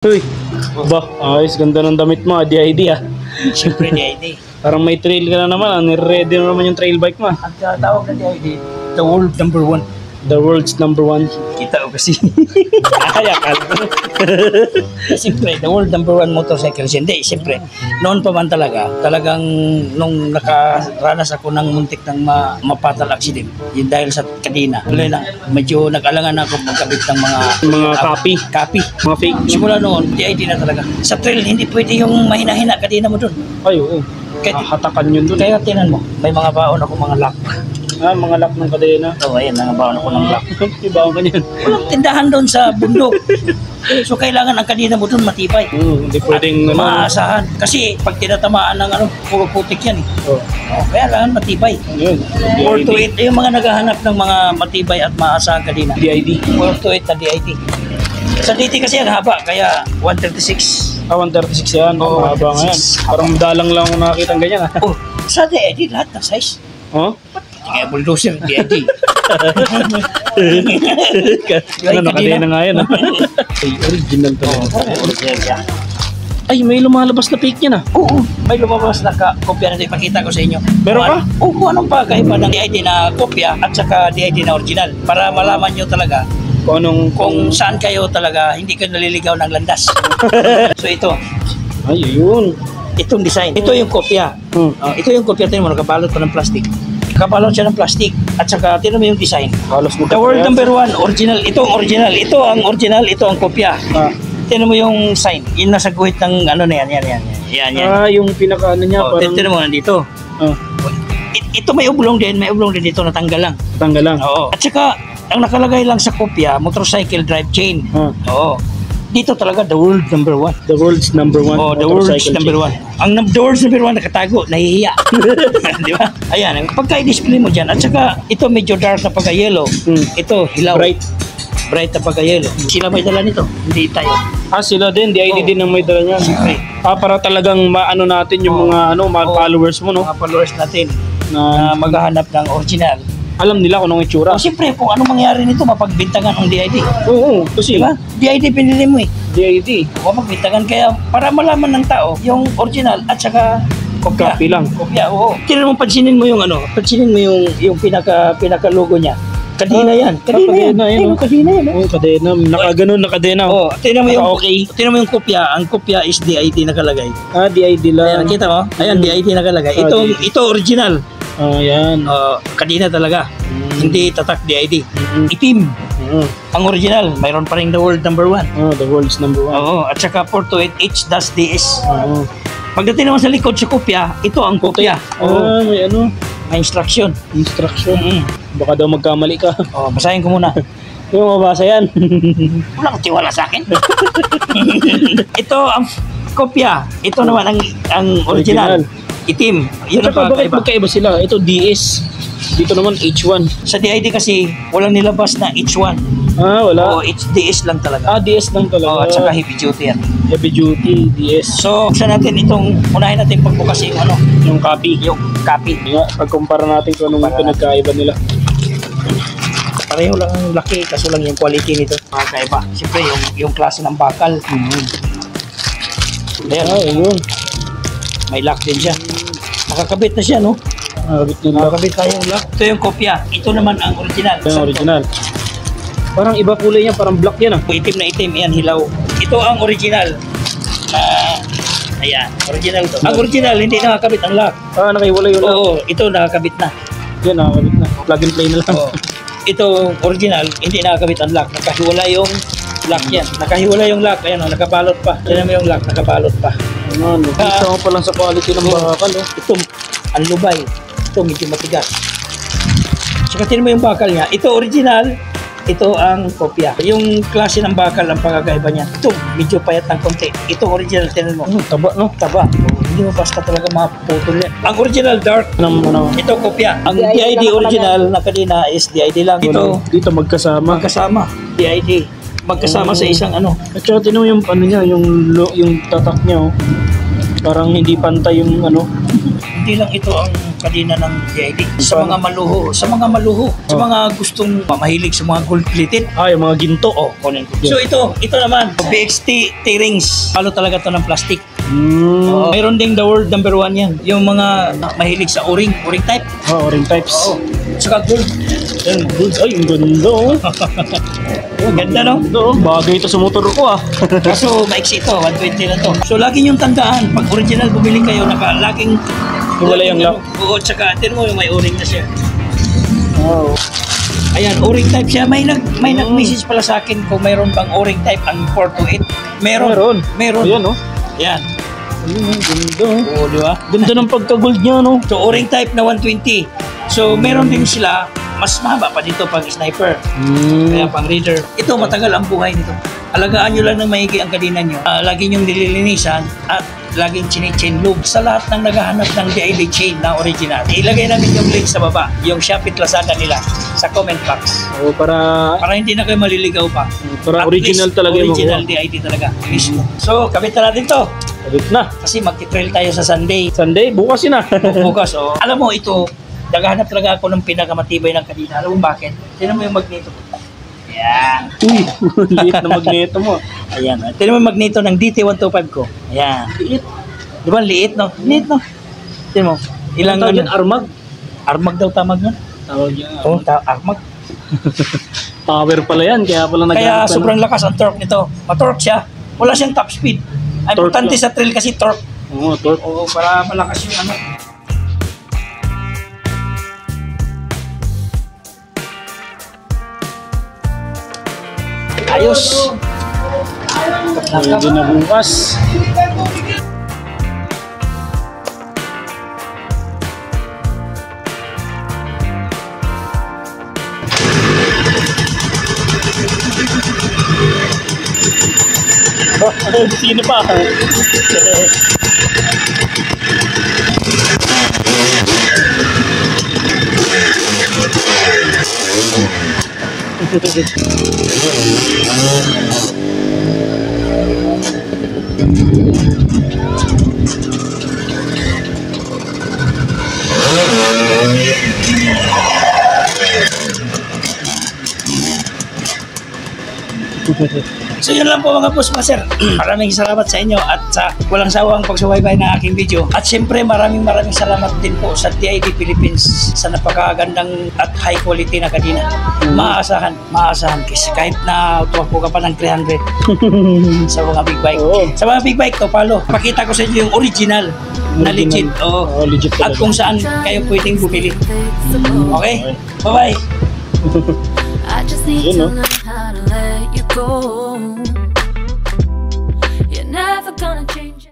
Uy, ba, ayos, ganda ng damit mo, DID ah. Siyempre DID. Parang may trail ka na naman, nire-ready na naman yung trail bike mo. Ang tawag na DID, the world number one. The world's number one. Kita ko kasi. Ay, akala ko. Siyempre, the world number one motorcycle. Hindi, siyempre, noon pa man talagang nung nakaranas ako ng muntik ng mapatal accident, yun dahil sa kadena. Tuloy na, medyo nag-alangan ako magkabit ng Mga copy. Mga fake. Simula noon, DID na talaga. Sa trail, hindi pwede yung mahina-hina kadena mo dun. Ay, oo. Hatakan yun dun. Kaya tinan mo, may mga baon ako mga lock. Ah, mga lock ng kadena. Oo, ayan, mga baon ako ng lock. Ibaon ka niyan. Walang tindahan doon sa bundok. So kailangan ang kadena mo doon matibay. Hindi pwedeng maasahan. Kasi pag tinatamaan ng puro putik yan eh. Oh. Kaya lang matibay. Yun. 4 to 8, yung mga naghahanap ng mga matibay at maasahan kadena. DID. 4 to 8 na DID. Sa DT kasi ang haba, kaya 136. Ah, 136 yan. Oo, Mahaba nga yan. 136. Parang dalang lang ako nakakita ng ganyan ah. Oh, sa DID lahat ng size. Oh? Kaya bulldozer, DID. Ano, nakadena nga yan ah. Ay, original to. Ay, may lumalabas na fake yan ah. Oo, may lumabas na kopya na ipakita ko sa inyo. Meron ka? Oo, kung anong pagkaiba ng DID na kopya at saka DID na original. Para malaman nyo talaga kung saan kayo talaga hindi kayo naliligaw ng landas. So ito. Ay, yun. Itong design. Ito yung kopya. Ito yung kopya. Tingnan mo, nakabalot pa ng plastic. Nakabalot siya ng plastic. At saka, tingnan mo yung design. The world number one, original. Ito ang original. Ito ang original. Ito ang kopya. Tingnan mo yung sign. Yung nasa guhit ng ano na yan. Yan. Ah, yung pinaka-ano niya. Parang... Tingnan mo, nandito. Ito may ublong din. May ublong din dito. Natanggal lang. Tanggal lang. Oo. At saka, ang nakalagay lang sa kopya, motorcycle drive chain. Oo. Dito talaga, the world number one. The world's number one. Oh, the world's number one. The world's number one nakatago, nahihiya. Di ba? Ayan, pagka-display mo dyan. At saka, ito medyo dark na pagka-yellow. Ito, hilaw. Bright na pagka-yellow. Sila may dala nito, hindi tayo. Ah, sila din. DID din ang may dala niyan. Siyempre. Ah, para talagang maano natin yung mga followers mo, no? Mga followers natin Na na maghahanap ng original. alam nila kung anong itsura. Siyempre, kung anong mangyari nito, mapagbintangan ang DID. Oo, kasi Diba? DID pinili mo eh. DID. Mapagbintangan kaya para malaman ng tao yung original at saka kopya. Copy lang. Kopya, oo. Tingnan mo, pansinin mo yung pansinin mo yung pinaka logo niya. Kadena yan. Kadena yan. Ayun, kadena yan. Oo, kadena. Nakaganon na kadena. Oh, tingnan mo yung okay. Tingnan mo yung kopya. Ang kopya is DID nakalagay. Ah, DID Ayan, lang. nakita mo? Ayan, DID nakalagay. Ito original. Ah, yan. Kadena talaga. Hindi tatak DID. Itim. Oo. Ang original, mayroon pa rin the world number one. Oh, the world's number one. Oo, at saka 428H-DS. Oo. Pagdating naman sa likod sa kopya, ito ang kopya. Ah, may May instruction. instruction. Baka daw magkamali ka. Basahin ko muna. Yung mabasa yan. Wala kang tiwala sa akin. Ito ang kopya. Ito naman ang original. Itim. Yun ang Bakit pagkaiba. magkaiba sila? Ito DS. Dito naman H1. Sa DID kasi, walang nilabas na H1. Ah, wala. O HDS lang talaga. Ah, DS lang talaga. At saka heavy duty yan. Heavy duty, DS. So, buksan natin unahin natin pagbukas Yung copy. yung copy. Nga, pagkumpara natin kung anong pinagkaiba nila. Pareho lang ang laki, kaso lang yung quality nito. Magkaiba. Siyempre, yung klase ng bakal. Ayan, Ah, yun. may lock din siya. Nakakabit na siya, no? Nakakabit tayo yung lock. Ito yung kopya. Ito naman ang original. Ito yung original. Parang iba kulay niya, parang black yan ah. Itim na itim, yan, hilaw. Ito ang original. Ayan, original to. Ang original, hindi nakakabit ang lock. Ah, nakahiwalay yun. Oo, ito nakakabit na. Yan, nakakabit na. Plug and play na lang. Oo. Ito, original, hindi nakakabit ang lock. Nakahiwala yung lock yan. Nakahiwala yung lock. Ayan, nakabalot pa. Tignan mo yung lock, nakabalot pa. Ano, gusto ko pa lang sa quality ng bakal. Ito, ang lubay. Ito, medyo matigas. Saka tignan mo yung bakal niya. Ito, original. Ito ang kopya. Yung klase ng bakal ang pagkakaiba niya. Ito, medyo payat ng konti. Ito, original, tignan mo. Taba, no? Taba. Hindi mo basta talaga maputol yan. Ang original dark. Ito kopya. Ang DID original na kadena is DID lang. Dito magkasama. Magkasama. DID. Magkasama sa isang At saka tinan mo yung niya, yung tatak niya oh. Parang hindi pantay yung Hindi lang ito ang kadina ng DID. Sa mga maluho, sa mga gustong mahilig sa mga gold-plated. Yung mga ginto. Kunin ko. So ito naman, BXT T-rings. Palo talaga to ng plastic. Mayroon ding the world number 1 yan. Yung mga mahilig sa o-ring type. O-ring types. Saka gold. Yan, goods. Ay, ang ganda. Ganda, no? Bagay ito sa motor ko Kaso maiksi ito, 120 na to. So lagi niyong tandaan, pag original bumili kayo, laging wala yung lock. Oo, tsaka atin mo yung may o-ring na siya. Ayan, o-ring type siya. May nag-message pala sa akin kung mayroon bang o-ring type ang 428. Meron. Ayan, Ayan. Ganda. Oo, di ba? Ganda ng pagka-gold niya, no? So, o-ring type na 120. So, meron din sila, mas mahaba pa dito pang sniper. Kaya pang reader. Ito, matagal ang buhay nito. Alagaan nyo lang ng maigi ang kadina nyo. Lagi nyong nililinisan at laging chine-chain lube. Sa lahat ng naghahanap ng DID chain na original, ilagay namin yung link sa baba, yung Shopee Lazada nila, sa comment box. Para hindi na kayo maliligaw pa. Para At original least, talaga yung original DID talaga. Mismo. So, kabit na natin to. Kabit na. Kasi magti-trail tayo sa Sunday. Sunday, bukas yun Bukas, Alam mo, ito, naghahanap talaga ako ng pinakamatibay ng kadina. Alam mo bakit? Tignan mo yung magneto. Ayan. Uy, liit na magneto mo. Ayan. Tignan mo yung magneto ng DT125 ko. Ayan. Liit. Di ba liit, no? Liit, no? Tignan mo. Ilang yan, armag. Armag daw tamag nun? Tawag yan. Armag. Power pala yan, kaya pala Kaya sobrang lakas ang torque nito. Ma-torque siya. Wala siyang top speed. Ay, importante sa trail kasi torque. Torque. Oo, para malakas yung ano. Ayos. Pwede na bukas. Sino pa? So yun lang po mga boss master. Maraming salamat sa inyo at sa walang sawang pagsubaybay ng aking video. At syempre maraming salamat din po sa DID Philippines sa napakagandang at high quality na kadina. Maasahan kasi kahit na tuwako ka pa ng 300 sa mga big bike. Sa mga big bike to palo. Pakita ko sa inyo yung original na legit. Legit at kung saan kayo pwedeng bumili. Okay? Bye-bye. I just need to learn how to let you go. You're never gonna change.